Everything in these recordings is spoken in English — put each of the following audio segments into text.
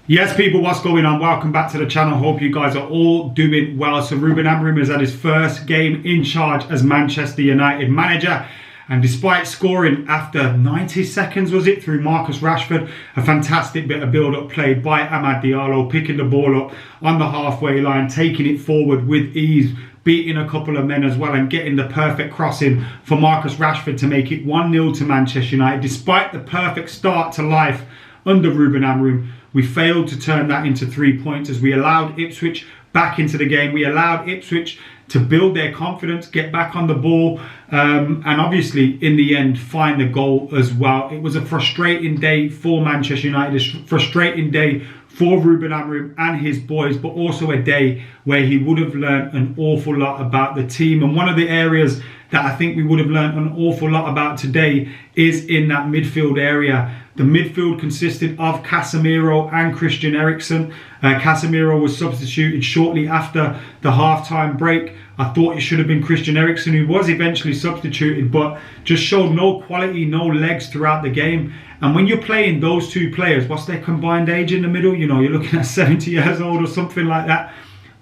Yes, people, what's going on? Welcome back to the channel. Hope you guys are all doing well. So Ruben Amorim has had his first game in charge as Manchester United manager. And despite scoring after 90 seconds, was it, through Marcus Rashford, a fantastic bit of build-up play by Amad Diallo, picking the ball up on the halfway line, taking it forward with ease, beating a couple of men as well and getting the perfect crossing for Marcus Rashford to make it 1-0 to Manchester United. Despite the perfect start to life under Ruben Amorim, we failed to turn that into 3 points as we allowed Ipswich back into the game. We allowed Ipswich to build their confidence, get back on the ball, and obviously in the end find the goal as well. It was a frustrating day for Manchester United, a frustrating day for Ruben Amorim and his boys, but also a day where he would have learned an awful lot about the team. And one of the areas that I think we would have learned an awful lot about today is in that midfield area. The midfield consisted of Casemiro and Christian Eriksen. Casemiro was substituted shortly after the half-time break. I thought it should have been Christian Eriksen, who was eventually substituted, but just showed no quality, no legs throughout the game. And when you're playing those two players, what's their combined age in the middle? You know, you're looking at 70 years old or something like that.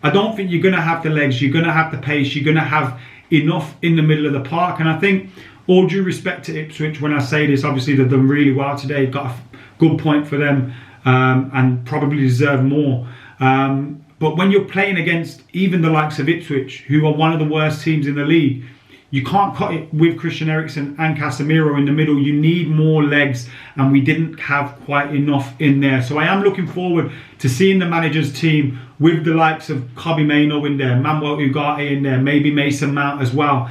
I don't think you're going to have the legs, you're going to have the pace, you're going to have enough in the middle of the park. And I think, all due respect to Ipswich, when I say this, obviously they've done really well today, got a good point for them, and probably deserve more. But when you're playing against even the likes of Ipswich, who are one of the worst teams in the league, you can't cut it with Christian Eriksen and Casemiro in the middle. You need more legs, and we didn't have quite enough in there. So I am looking forward to seeing the manager's team with the likes of Kobbie Mainoo in there, Manuel Ugarte in there, maybe Mason Mount as well,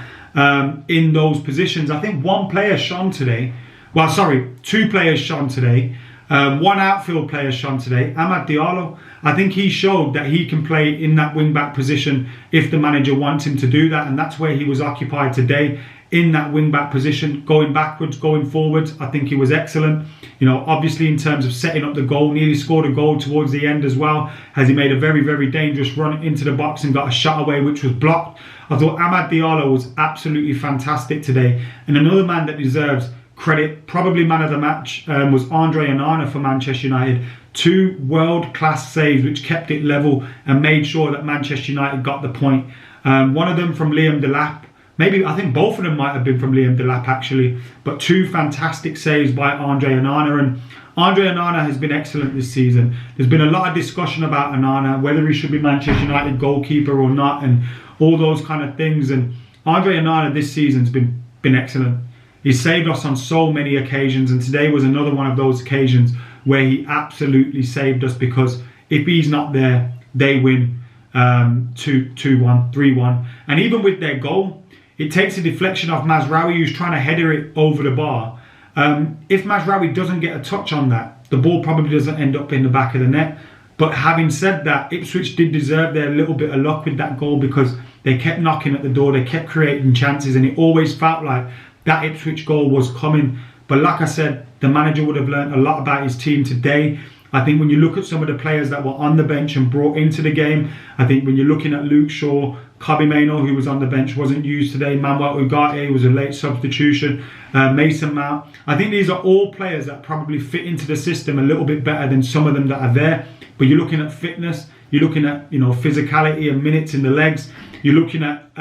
in those positions. I think one player shone today. Well, sorry, two players shone today. One outfield player shone today, Amad Diallo. I think he showed that he can play in that wing-back position if the manager wants him to do that, and that's where he was occupied today, in that wing-back position, going backwards, going forwards. I think he was excellent. You know, obviously in terms of setting up the goal, nearly scored a goal towards the end as well, as he made a very, very dangerous run into the box and got a shot away which was blocked. I thought Amad Diallo was absolutely fantastic today. And another man that deserves credit, probably man of the match, was Andre Onana for Manchester United. Two world-class saves which kept it level and made sure that Manchester United got the point. One of them from Liam Delap. Maybe, I think both of them might have been from Liam Delap actually. But two fantastic saves by Andre Onana. And Andre Onana has been excellent this season. There's been a lot of discussion about Onana, whether he should be Manchester United goalkeeper or not, and all those kind of things. And Andre Onana this season's been excellent. He's saved us on so many occasions, and today was another one of those occasions where he absolutely saved us, because if he's not there, they win 2-1, 3-1. And even with their goal, it takes a deflection off Mazraoui, who's trying to header it over the bar. If Mazraoui doesn't get a touch on that, the ball probably doesn't end up in the back of the net. But having said that, Ipswich did deserve their little bit of luck with that goal, because they kept knocking at the door, they kept creating chances, and it always felt like that Ipswich goal was coming. But like I said, the manager would have learned a lot about his team today. I think when you look at some of the players that were on the bench and brought into the game, I think when you're looking at Luke Shaw, Kobbie Mainoo, who was on the bench, wasn't used today. Manuel Ugarte was a late substitution. Mason Mount. I think these are all players that probably fit into the system a little bit better than some of them that are there. But you're looking at fitness, you're looking at, you know, physicality and minutes in the legs. You're looking at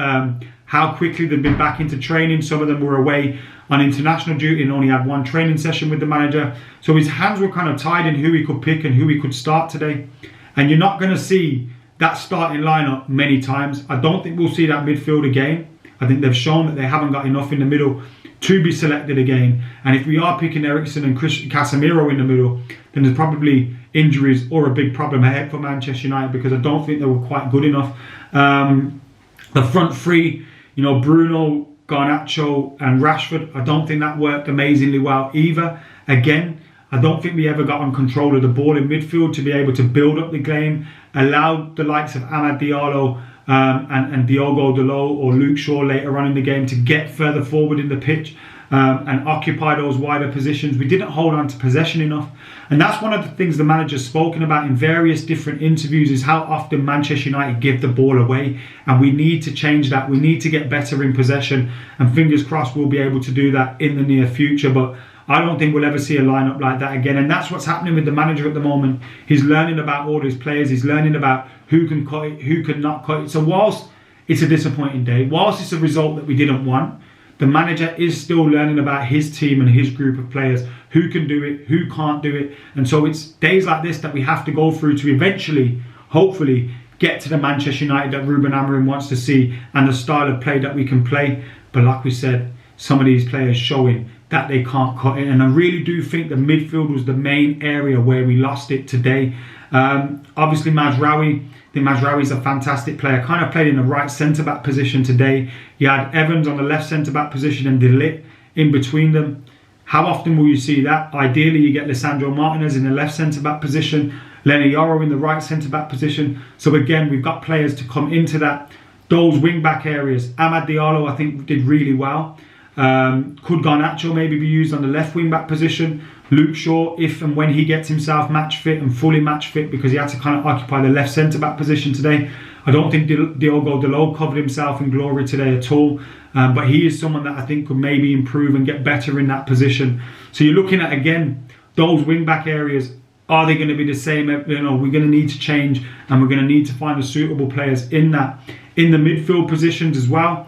how quickly they've been back into training. Some of them were away on international duty and only had one training session with the manager. So his hands were kind of tied in who he could pick and who he could start today. And you're not going to see that starting lineup many times. I don't think we'll see that midfield again. I think they've shown that they haven't got enough in the middle to be selected again. And if we are picking Eriksen and Casemiro in the middle, then there's probably injuries or a big problem ahead for Manchester United, because I don't think they were quite good enough. The front three, you know, Bruno, Garnacho and Rashford, I don't think that worked amazingly well either. Again, I don't think we ever got on control of the ball in midfield to be able to build up the game, allow the likes of Amad Diallo and Diogo Dalot or Luke Shaw later on in the game to get further forward in the pitch and occupy those wider positions. We didn't hold on to possession enough. And that's one of the things the manager's spoken about in various different interviews, is how often Manchester United give the ball away. And we need to change that. We need to get better in possession. And fingers crossed we'll be able to do that in the near future. But I don't think we'll ever see a lineup like that again. And that's what's happening with the manager at the moment. He's learning about all his players. He's learning about who can cut it, who can not cut it. So whilst it's a disappointing day, whilst it's a result that we didn't want, the manager is still learning about his team and his group of players, who can do it, who can't do it. And so it's days like this that we have to go through to eventually, hopefully, get to the Manchester United that Ruben Amorim wants to see and the style of play that we can play. But like we said, some of these players showing that they can't cut it. And I really do think the midfield was the main area where we lost it today. Obviously, Mazraoui. I think Mazraoui's a fantastic player. Kind of played in the right centre-back position today. You had Evans on the left centre-back position and De Ligt in between them. How often will you see that? Ideally, you get Lisandro Martinez in the left centre-back position, Lenny Yoro in the right centre-back position. So again, we've got players to come into that. Those wing-back areas. Amad Diallo, I think, did really well. Could Garnacho maybe be used on the left wing-back position? Luke Shaw, if and when he gets himself match fit and fully match fit, because he had to kind of occupy the left centre-back position today. I don't think Diogo Dalot covered himself in glory today at all. But he is someone that I think could maybe improve and get better in that position. So you're looking at, again, those wing-back areas. Are they going to be the same? You know, we're going to need to change, and we're going to need to find the suitable players in that. In the midfield positions as well,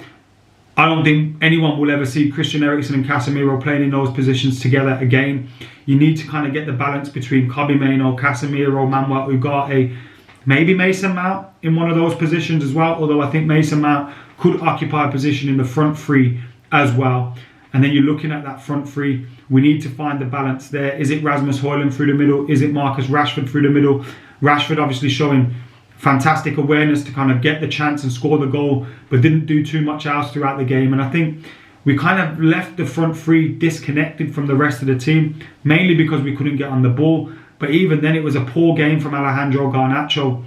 I don't think anyone will ever see Christian Eriksen and Casemiro playing in those positions together again. You need to kind of get the balance between Kobbie Mainoo, Casemiro, Manuel Ugarte, maybe Mason Mount in one of those positions as well, although I think Mason Mount could occupy a position in the front three as well. And then you're looking at that front three. We need to find the balance there. Is it Rasmus Højlund through the middle? Is it Marcus Rashford through the middle? Rashford obviously showing fantastic awareness to kind of get the chance and score the goal, but didn't do too much else throughout the game. And I think we kind of left the front three disconnected from the rest of the team, mainly because we couldn't get on the ball. But even then, it was a poor game from Alejandro Garnacho.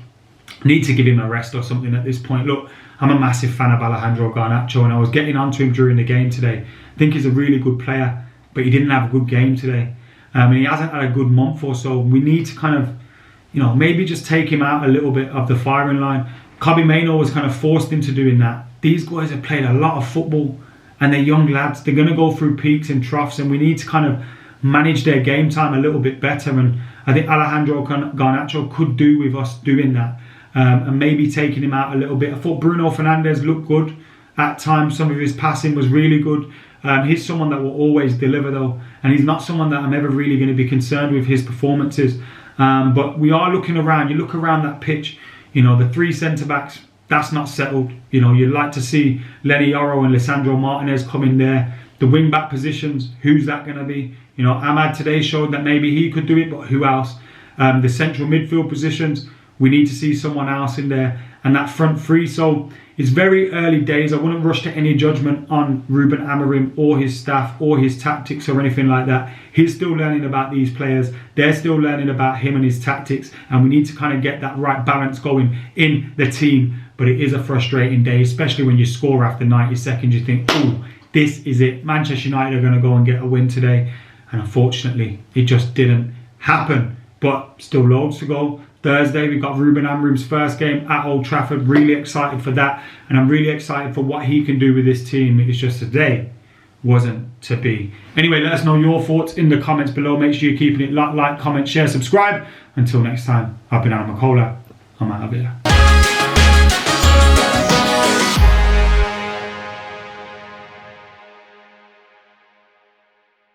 Need to give him a rest or something at this point. Look, I'm a massive fan of Alejandro Garnacho, and I was getting onto him during the game today. I think he's a really good player, but he didn't have a good game today. And he hasn't had a good month or so. We need to kind of, you know, maybe just take him out a little bit of the firing line. Kobbie Mainoo was kind of forced into doing that. These guys have played a lot of football, and they're young lads. They're going to go through peaks and troughs, and we need to kind of manage their game time a little bit better. And I think Alejandro Garnacho could do with us doing that, and maybe taking him out a little bit. I thought Bruno Fernandes looked good at times. Some of his passing was really good. He's someone that will always deliver though, and he's not someone that I'm ever really going to be concerned with his performances. But we are looking around. You look around that pitch, you know, the three centre-backs, that's not settled. You know, you'd like to see Lenny Yoro and Lisandro Martinez come in there. The wing-back positions, who's that going to be? You know, Amad today showed that maybe he could do it, but who else? The central midfield positions, we need to see someone else in there. And that front three, so it's very early days. I wouldn't rush to any judgment on Ruben Amorim or his staff or his tactics or anything like that. He's still learning about these players. They're still learning about him and his tactics. And we need to kind of get that right balance going in the team. But it is a frustrating day, especially when you score after 90 seconds. You think, oh, this is it. Manchester United are going to go and get a win today. And unfortunately, it just didn't happen. But still loads to go. Thursday, we've got Ruben Amorim's first game at Old Trafford. Really excited for that. And I'm really excited for what he can do with this team. It's just today wasn't to be. Anyway, let us know your thoughts in the comments below. Make sure you're keeping it like, comment, share, subscribe. Until next time, I've been AdamMcKola. I'm out of here.